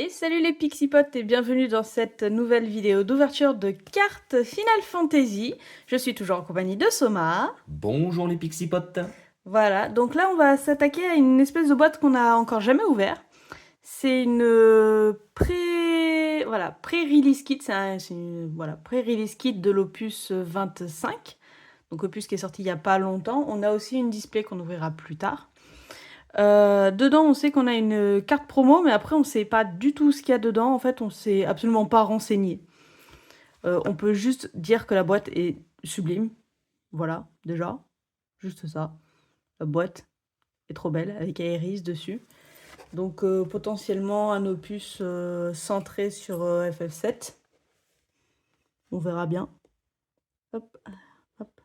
Et salut les Pixipotes et bienvenue dans cette nouvelle vidéo d'ouverture de cartes Final Fantasy. Je suis toujours en compagnie de Soma. Bonjour les pixipotes. Voilà, donc là on va s'attaquer à une espèce de boîte qu'on n'a encore jamais ouverte. C'est une pré-release kit, c'est une pré-release kit de l'opus 25. Donc opus qui est sorti il n'y a pas longtemps. On a aussi une display qu'on ouvrira plus tard. Dedans, on sait qu'on a une carte promo, mais après, on sait pas du tout ce qu'il y a dedans. En fait, on s'est absolument pas renseigné. On peut juste dire que la boîte est sublime. Voilà, déjà. Juste ça. La boîte est trop belle, avec Aeris dessus. Donc, potentiellement un opus centré sur FF7. On verra bien. Hop, hop.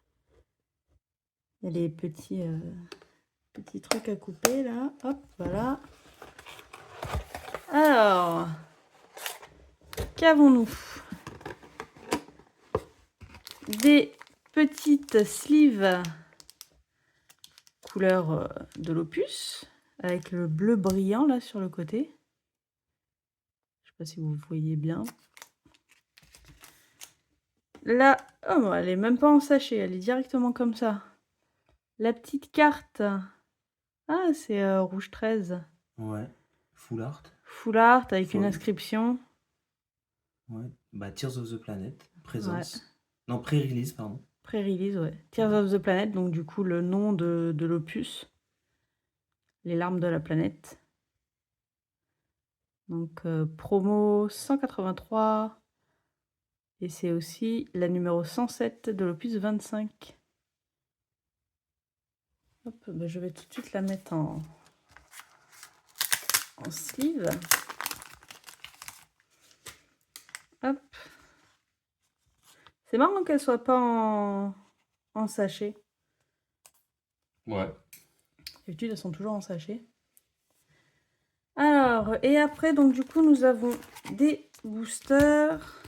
Il y a les petits trucs à couper, là. Hop, voilà. Alors, qu'avons-nous? Des petites sleeves couleur de l'opus avec le bleu brillant là sur le côté. Je sais pas si vous voyez bien. Là, oh, elle est même pas en sachet, elle est directement comme ça. La petite carte. Ah, c'est rouge 13. Ouais, full art. Full art avec une Foil. inscription. Ouais, bah Tears of the Planet, Ouais. présence. Non, pré-release, pardon. Pré-release, ouais. Tears Ouais. of the Planet, donc du coup le nom de l'opus. Les larmes de la planète. Donc promo 183. Et c'est aussi la numéro 107 de l'opus 25. Hop, bah je vais tout de suite la mettre en sleeve. Hop. C'est marrant qu'elle soit pas en sachet. Ouais. D'habitude, elles sont toujours en sachet. Alors, et après, donc du coup, nous avons des boosters.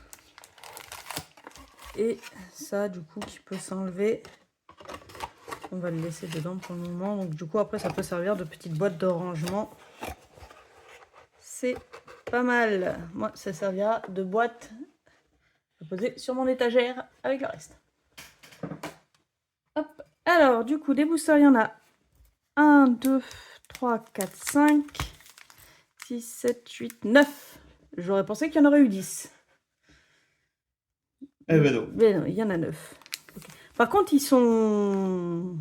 Et ça, du coup, qui peut s'enlever. On va le laisser dedans pour le moment. Donc du coup, après, ça peut servir de petite boîte de rangement. C'est pas mal. Moi, ça servira de boîte à poser sur mon étagère avec le reste. Hop. Alors, du coup, des boosters, il y en a 1, 2, 3, 4, 5, 6, 7, 8, 9. J'aurais pensé qu'il y en aurait eu 10. Eh ben non. Mais non, il y en a 9. Okay. Par contre, ils sont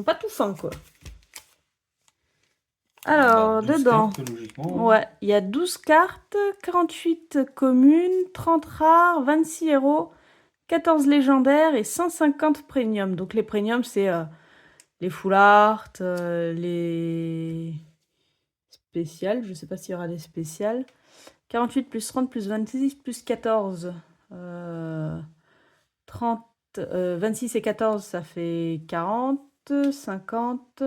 pas tout fins, quoi. Alors, Bah, 12 dedans, cartes, logiquement. ouais, il y a 12 cartes, 48 communes, 30 rares, 26 héros, 14 légendaires et 150 premium. Donc les premiums, c'est les full art, les spéciales. Je sais pas s'il y aura des spéciales. 48 plus 30 plus 26 plus 14. 30, 26 et 14, ça fait 40, 50.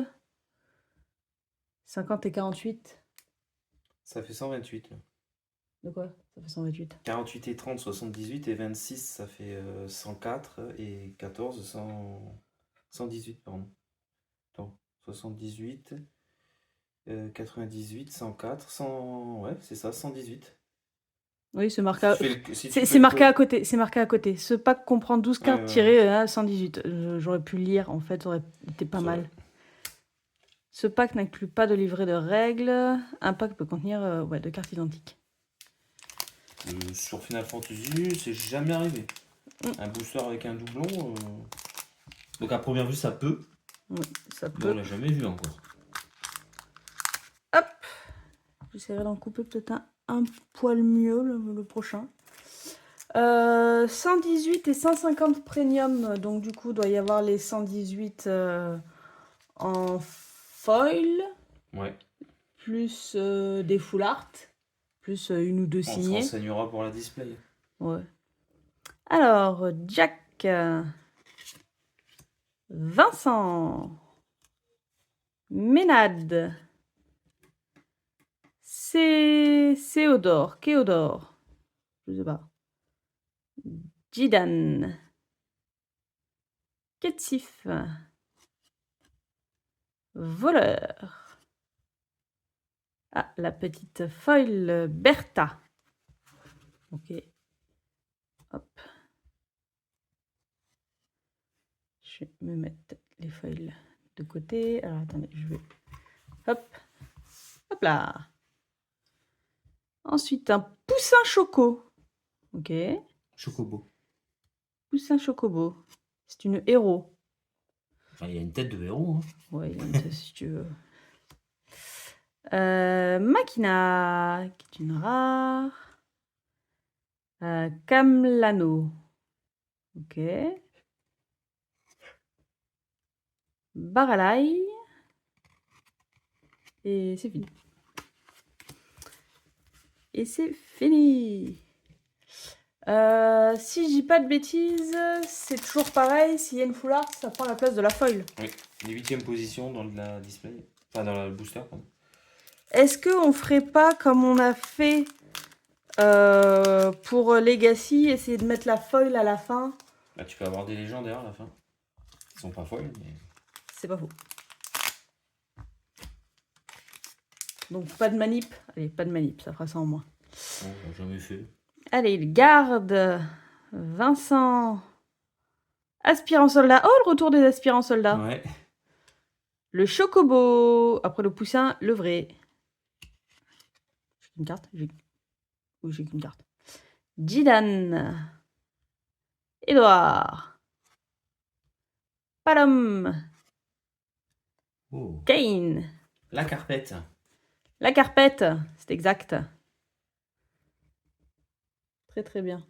50 et 48. Ça fait 128. De quoi? Ça fait 128. 48 et 30, 78. Et 26, ça fait 104. Et 14, 118, pardon. Attends, 78, 98, 104, 100... Ouais, c'est ça, 118. Oui, c'est marqué, Si tu fais le, si tu fais c'est le marqué à code... côté. C'est marqué à côté. Ce pack comprend 12 Ouais, cartes ouais, ouais. tirées à 118. J'aurais pu le lire, en fait, ça aurait été pas C'est vrai. mal. Ce pack n'inclut pas de livret de règles. Un pack peut contenir ouais, 2 cartes identiques. Sur Final Fantasy, c'est jamais arrivé. Mm. Un booster avec un doublon. Donc à première vue, ça peut, Oui, ça mais on peut. l'a jamais vu encore. Hop. J'essaierai d'en couper peut-être un poil mieux le prochain. 118 et 150 premium. Donc du coup, il doit y avoir les 118 en foil. Ouais. Plus des full art, plus une ou deux On se signés. renseignera pour la display. Ouais. Alors, Jack, Vincent, Ménade, Théodore, je sais pas, Jidan, Ketsif, Voleur, Ah, la petite foil Bertha. Ok. Hop. Je vais me mettre les foils de côté. Alors, attendez, je vais... Hop. Hop là. Ensuite, un poussin choco. Ok. Chocobo. Poussin chocobo. C'est une héros. Enfin, il y a une tête de héros. Hein. Ouais, il y a une tête, si tu veux. Machina, qui est une rare. Camlano. Ok. Baralai. Et c'est fini. Et c'est fini. Si je dis pas de bêtises, c'est toujours pareil. S'il y a une foulard, ça prend la place de la foil. Oui, les 8e position dans la display. Enfin, dans le booster, pardon. Est-ce qu'on ferait pas comme on a fait pour Legacy, essayer de mettre la foil à la fin? Là, tu peux avoir des légendaires à la fin. Ils sont pas foils, mais... C'est pas faux. Donc pas de manip. Allez, pas de manip, ça fera ça en moins. Bon, on l'a jamais fait. Allez, il garde Vincent. Aspirant soldat. Oh, le retour des aspirants soldats. Ouais. Le chocobo. Après le poussin, le vrai. J'ai qu'une carte. Oui, j'ai qu'une carte. Jidan. Edouard. Palom. Oh. Kane. La carpette. La carpette. C'est exact. Très très bien.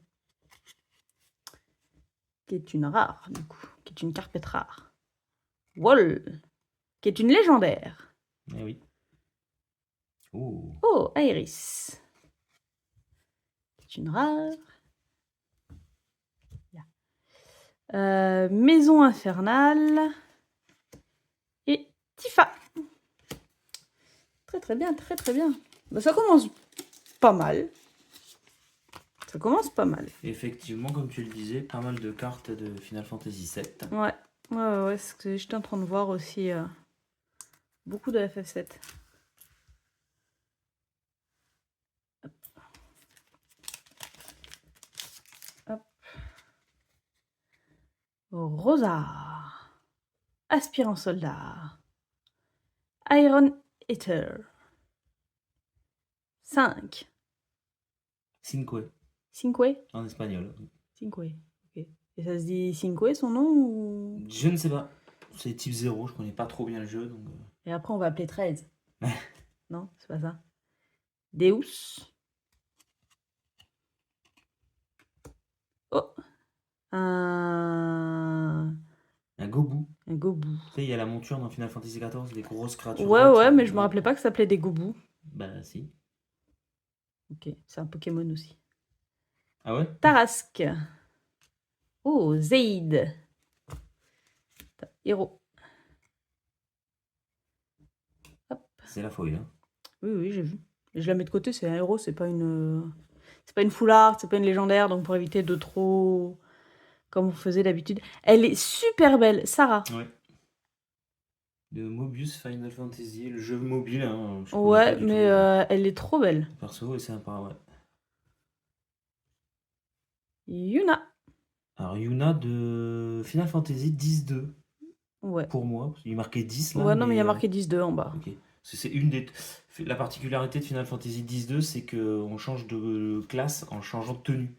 Qui est une rare, du coup. Qui est une carpette rare. Wall. Qui est une légendaire. Eh oui. Oh. Oh, Iris. Qui est une rare. Maison infernale. Et Tifa. Très très bien, très très bien. Bah, ça commence pas mal. Ça commence pas mal. Effectivement, comme tu le disais, pas mal de cartes de Final Fantasy VII. Ouais, ouais, c'est ce que j'étais en train de voir aussi. Beaucoup de FF7. Hop. Hop. Rosa. Aspirant soldat. Iron Eater. 5. Cinque, Cinque? en espagnol. Cinque. Ok. Et ça se dit Cinque son nom ou... Je ne sais pas. C'est type 0, je connais pas trop bien le jeu. Donc... Et après on va appeler 13. Non, c'est pas ça. Deus. Oh. Un Gobu. Un gobu. Tu sais, il y a la monture dans Final Fantasy XIV, les grosses créatures. Ouais, droites, ouais, mais je me rappelais pas que ça s'appelait des gobus. Bah, si. Ok, c'est un Pokémon aussi. Ah ouais? Tarasque. Oh, Zaid. Héros. Hop. C'est la folie, hein. Oui, oui, j'ai vu. Et je la mets de côté, c'est un héros, c'est pas une... C'est pas une foularde, c'est pas une légendaire, donc pour éviter de trop... Comme vous faisiez d'habitude. Elle est super belle, Sarah. Ouais. De Mobius Final Fantasy, le jeu mobile, hein. Je connais pas Ouais, du mais tout. elle est trop belle. Perso, et c'est sympa, ouais. Yuna. Alors, Yuna de Final Fantasy 10-2. Ouais. Pour moi, il marquait 10 là. Ouais, non, mais il y a marqué 10-2 en bas. Ok. C'est une des. La particularité de Final Fantasy 10-2, c'est qu'on change de classe en changeant de tenue.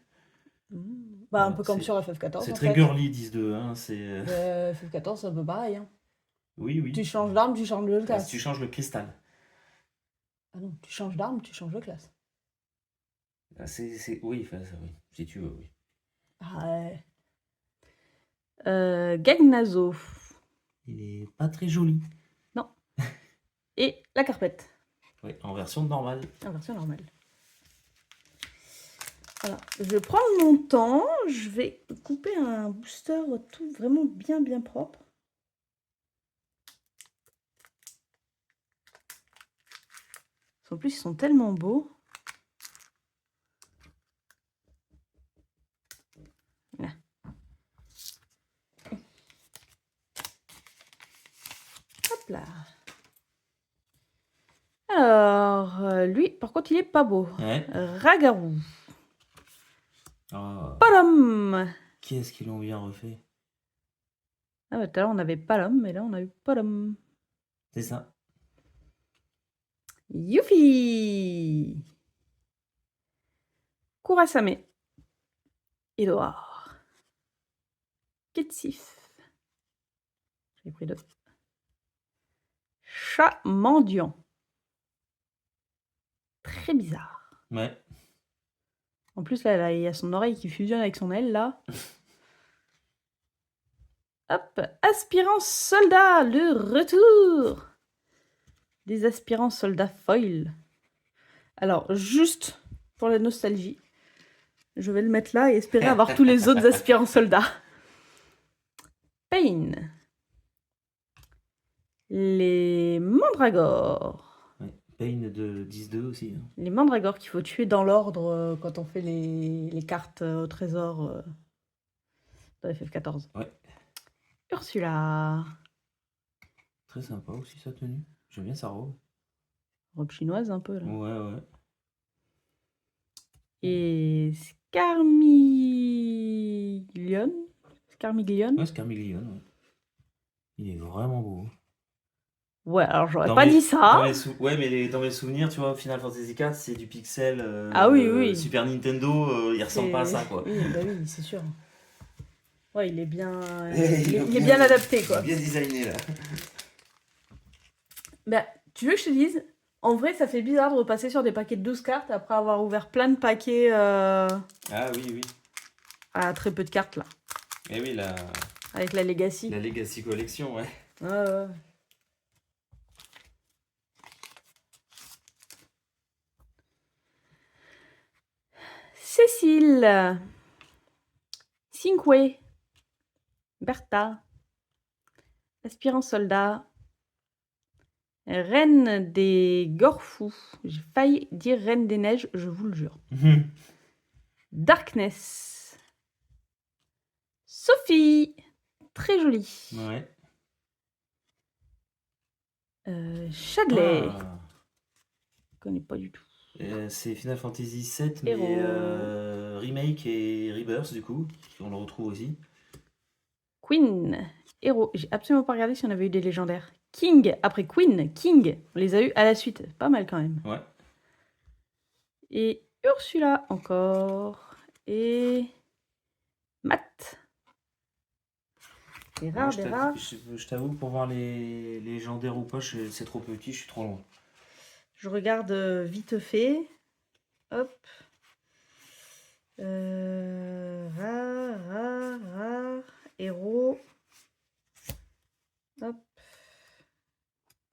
Bah, un Voilà, peu comme sur FF14 c'est en très fait. girly 10-2. Hein, FF14, c'est un peu pareil. Hein. Oui, oui. Tu changes d'arme, tu changes de Ah, classe. si tu changes le cristal. Ah non, tu changes d'arme, tu changes de classe. Ah, oui, enfin, ça, oui. Si tu veux, oui. Ah ouais. Gagnazo. Il est pas très joli. Non. Et la carpette. Oui, en version normale. En version normale. Voilà. Je vais prendre mon temps. Je vais couper un booster tout vraiment bien bien propre. En plus, ils sont tellement beaux. Voilà. Hop là. Alors, lui, par contre, il est pas beau. Ouais. Ragarou. Oh, Palom. qui est-ce qui l'ont bien refait? Ah bah, tout à l'heure, on avait Palom, mais là, on a eu Palom. C'est ça. Youfi. Kurasame. Edouard. Ketsif. J'ai pris 2. Chat mendiant. Très bizarre. Ouais. En plus, là, il y a son oreille qui fusionne avec son aile, là. Hop, aspirant soldat, le retour des aspirants soldats foil. Alors, juste pour la nostalgie, je vais le mettre là et espérer avoir tous les autres aspirants soldats. Pain. Les mandragores. Ouais. Pain de 10-2 aussi. Hein. Les mandragores qu'il faut tuer dans l'ordre quand on fait les cartes au trésor dans FF14. Ouais. Ursula. Très sympa aussi sa tenue. J'aime bien sa robe. Robe chinoise un peu là. Ouais. Et Scarmiglione. Scarmiglione. Ouais, Scarmiglione. Ouais. Il est vraiment beau. Ouais, alors j'aurais pas dit ça. Ouais, mais dans mes souvenirs, tu vois, Final Fantasy IV, c'est du pixel. Ah oui. Super Nintendo, il ressemble pas à ça, quoi. Oui, bah oui, c'est sûr. Ouais, il est bien, il est bien adapté, quoi. Bien designé, là. Bah, tu veux que je te dise, en vrai, ça fait bizarre de repasser sur des paquets de 12 cartes après avoir ouvert plein de paquets Ah oui. à très peu de cartes, là. Et oui, Avec la Legacy. la Legacy Collection, ouais. Ouais. Cécile. Cinque. Bertha. Aspirant soldat. Reine des Gorfous. J'ai failli dire Reine des Neiges, je vous le jure. Darkness. Sophie. Très jolie. Ouais. Chadley. Ah. Je connais pas du tout. C'est Final Fantasy VII, Héros. mais remake et rebirth, du coup. On le retrouve aussi. Queen. Héros. J'ai absolument pas regardé si on avait eu des légendaires. King. Après Queen. King. On les a eu à la suite. Pas mal quand même. Ouais. Et Ursula encore. Et Matt. Des rares, des rares. Je t'avoue, pour voir les légendaires ou pas, c'est trop petit, je suis trop loin. Je regarde vite fait. Hop. Rare. Héros. Hop.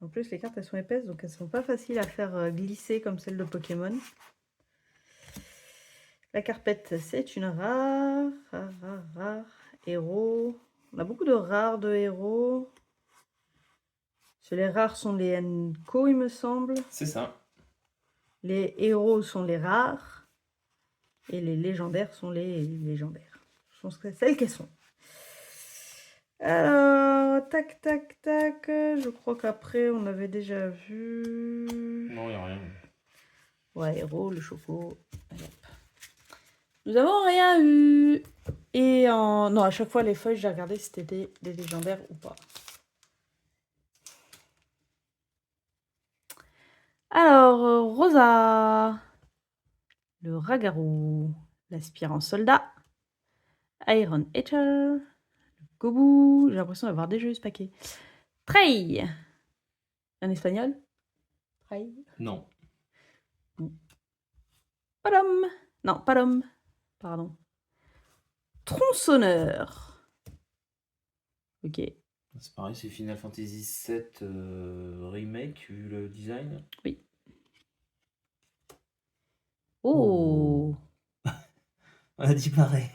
En plus, les cartes, elles sont épaisses, donc elles sont pas faciles à faire glisser comme celles de Pokémon. La carpette, c'est une rare. Rare. Héros. On a beaucoup de rares de héros. Les rares sont les Enco, il me semble. C'est ça. Les héros sont les rares. Et les légendaires sont les légendaires. Je pense que c'est celles qu'elles sont. Alors, tac. Je crois qu'après, on avait déjà vu... Non, il n'y a rien. Ouais, héros, le choco. Allez, hop. Nous avons rien eu. Et non, à chaque fois, les feuilles, j'ai regardé si c'était des légendaires ou pas. Alors, Rosa. Le Ragarou. L'aspirant soldat. Iron Ether. Le Gobu. J'ai l'impression d'avoir déjà eu ce paquet. Trey. Un espagnol. Trey. Non. Palom. Non, Palom. Pardon. Tronçonneur. Ok. C'est pareil, c'est Final Fantasy VII Remake, vu le design. Oui. Oh. On a dit pareil.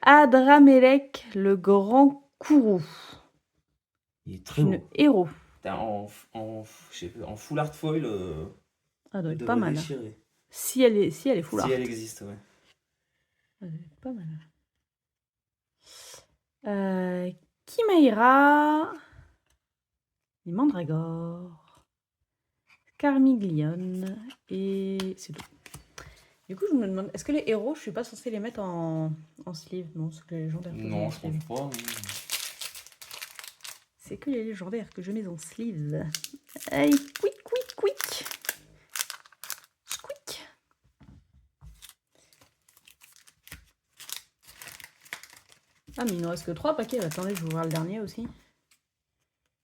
Adramelech, le grand courroux. Il est très beau. Héros. En full art foil, Ah, doit elle être pas devrait mal. déchirer. Si elle est full art. Si elle existe, ouais. Ça doit être pas mal. Kimaira. Les mandragores. Carmiglione. Et c'est tout. Du coup, je me demande, est-ce que les héros, je suis pas censée les mettre en sleeve? Non, c'est que les légendaires que je mets Non, en je sleeve. pense pas. C'est que les légendaires que je mets en sleeve. Allez, quick, quick, quick. Squeak. Ah, mais il nous reste que 3 paquets. Attendez, je vais ouvrir le dernier aussi.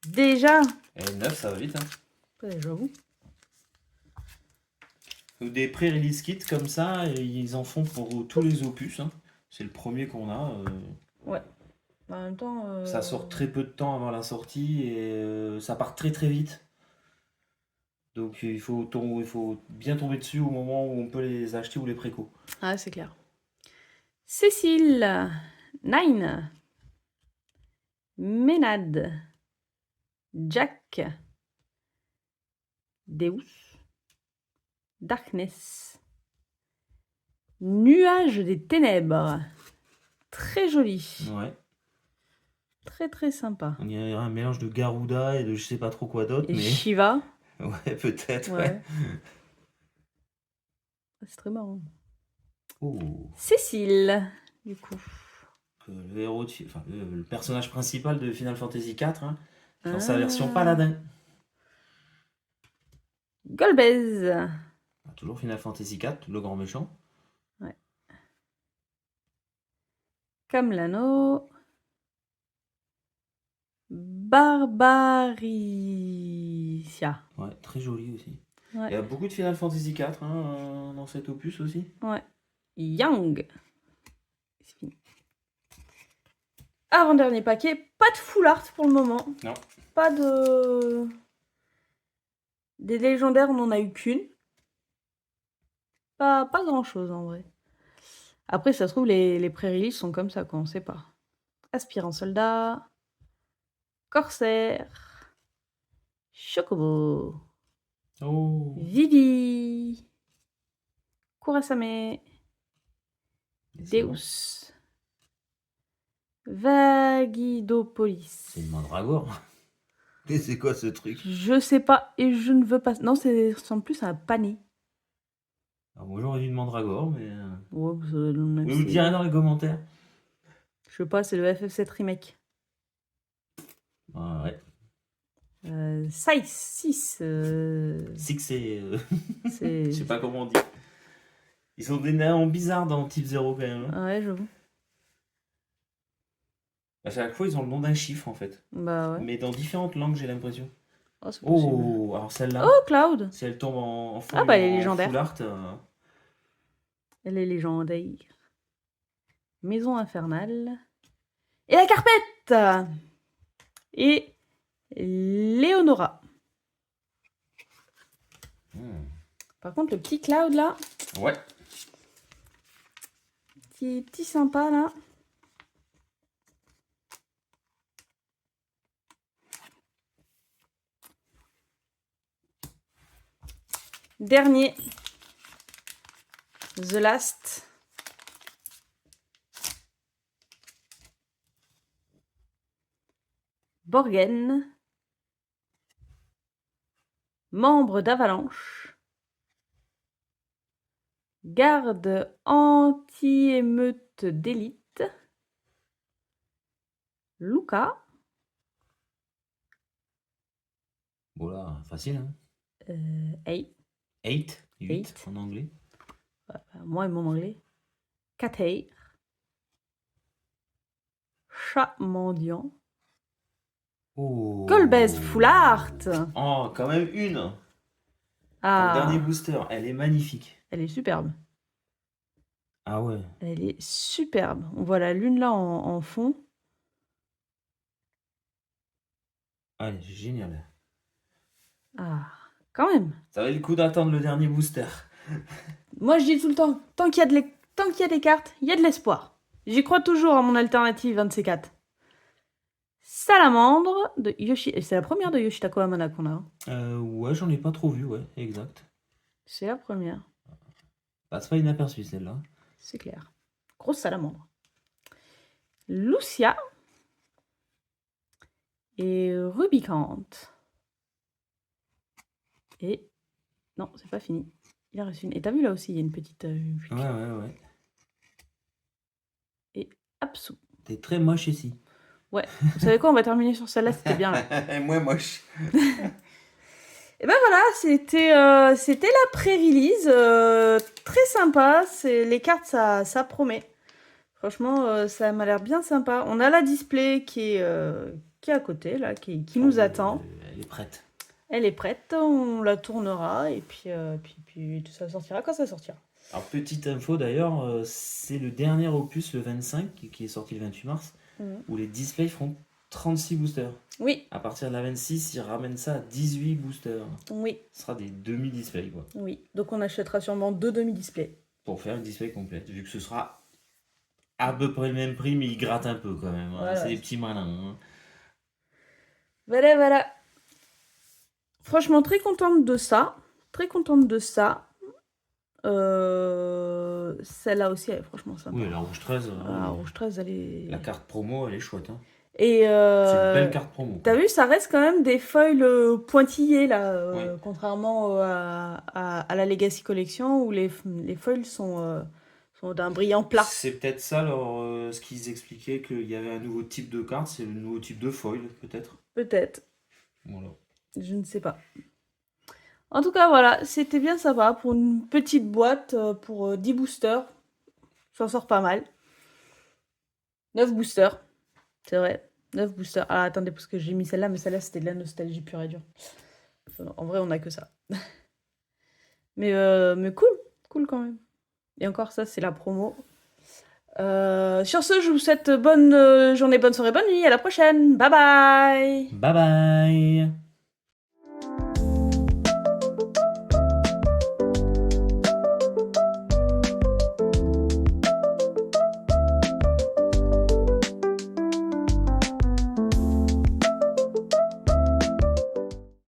Déjà? Et 9, ça va vite. Hein. Ouais, j'avoue. Des pré-release kits comme ça, et ils en font pour tous les opus. Hein. C'est le premier qu'on a. Ouais. En même temps. Ça sort très peu de temps avant la sortie et ça part très très vite. Donc il faut bien tomber dessus au moment où on peut les acheter ou les préco. Ah, c'est clair. Cécile. Nine. Ménade. Jack. Deus. Darkness. Nuage des ténèbres. Très joli. Ouais. Très très sympa. On dirait un mélange de Garuda et de je sais pas trop quoi d'autre. Et mais... Shiva. Ouais, peut-être. Ouais. C'est très marrant. Oh. Cécile, du coup. Le héros, le personnage principal de Final Fantasy IV, hein, dans sa version paladin. Golbez. Toujours Final Fantasy IV, le grand méchant. Ouais. Kamlano. Barbaricia. Ouais, très joli aussi. Ouais. Il y a beaucoup de Final Fantasy IV dans cet opus aussi. Ouais. Yang. C'est fini. Avant-dernier paquet. Pas de full art pour le moment. Non. Pas de... Des légendaires, on n'en a eu qu'une. Pas grand-chose en vrai. Après, ça se trouve, les pré-release sont comme ça, quoi, on sait pas. Aspirant soldat. Corsaire. Chocobo. Oh. Vivi. Kurasame. Deus. Vagidopolis. C'est une mandragore. Et c'est quoi ce truc? Je sais pas et je ne veux pas. Non, ça ressemble plus à un pané. Alors, moi j'aurais dit une mandragore, mais. Ouais, ça doit être le même Vous me direz dans les commentaires. Je sais pas, c'est le FF7 Remake. Ah, ouais. 6. 6 c'est. C'est. Je sais pas comment on dit. Ils sont des noms bizarres dans Type 0 quand même. Hein. Ouais, j'avoue. À chaque fois, ils ont le nom d'un chiffre en fait. Bah ouais. Mais dans différentes langues, j'ai l'impression. Oh, c'est possible. Oh, alors celle-là. Oh, Cloud. Si elle tombe en full, Ah bah, elle est légendaire. full art. Elle est légendaire. Maison infernale. Et la carpette. Et Léonora. Par contre, le petit Cloud là. Ouais. Petit sympa là. Dernier. The Last. Borgen. Membre d'Avalanche. Garde anti-émeute d'élite. Luca. Voilà, facile. Hein. 8. 8 en anglais. Moi et mon anglais. Katei. Chat mendiant. Oh. Golbez full art. Oh, quand même une. Ah. Le dernier booster, elle est magnifique. Elle est superbe. Ah ouais. Elle est superbe. On voit la lune là en fond. Ah, elle est géniale. Ah, quand même. Ça valait le coup d'attendre le dernier booster. Moi, je dis tout le temps, tant qu'il y a des cartes, il y a de l'espoir. J'y crois toujours à mon alternative, un de ces 4. Salamandre de Yoshi. C'est la première de Yoshitaka Amana qu'on a. Ouais, j'en ai pas trop vu, ouais, exact. C'est la première. Passe pas inaperçu celle-là. C'est clair. Grosse salamandre. Lucia. Et Rubicante. Et Non, c'est pas fini. Il en reste une. Et t'as vu là aussi, il y a une petite. Ouais. Et absou. T'es très moche ici. Ouais. Vous savez quoi, on va terminer sur celle-là, c'était bien là. Moi moche. Et ben voilà, c'était la pré-release. Très sympa. Les cartes, ça promet. Franchement, ça m'a l'air bien sympa. On a la display qui est à côté, là, qui nous attend. Elle est prête. Elle est prête, on la tournera et puis tout ça sortira quand ça sortira. Alors, petite info d'ailleurs, c'est le dernier opus, le 25, qui est sorti le 28 mars, où les displays feront 36 boosters. Oui, À partir de la 26, ils ramènent ça à 18 boosters. oui, Ce sera des demi-displays, quoi. oui. Donc on achètera sûrement 2 demi-displays. Pour faire une display complète, vu que ce sera à peu près le même prix, mais ils grattent un peu quand même. Hein. Voilà. C'est des petits malins. Hein. Voilà. Franchement, très contente de ça. Très contente de ça. Celle-là aussi, elle est franchement sympa. Oui, la rouge 13. La rouge 13, elle est... La carte promo, elle est chouette. Hein. Et c'est une belle carte promo. T'as vu, ça reste quand même des foils pointillés, là, contrairement à la Legacy Collection, où les foils sont d'un brillant plat. C'est peut-être ça, ce qu'ils expliquaient, qu'il y avait un nouveau type de carte, c'est le nouveau type de foil, peut-être. Peut-être. Voilà. Je ne sais pas. En tout cas, voilà, c'était bien sympa pour une petite boîte pour 10 boosters. Ça sort pas mal. 9 boosters, c'est vrai. 9 boosters. Ah, attendez, parce que j'ai mis celle-là, mais celle-là, c'était de la nostalgie pure et dure. En vrai, on a que ça. mais cool quand même. Et encore, ça, c'est la promo. Sur ce, je vous souhaite bonne journée, bonne soirée, bonne nuit. À la prochaine. Bye bye. Bye bye.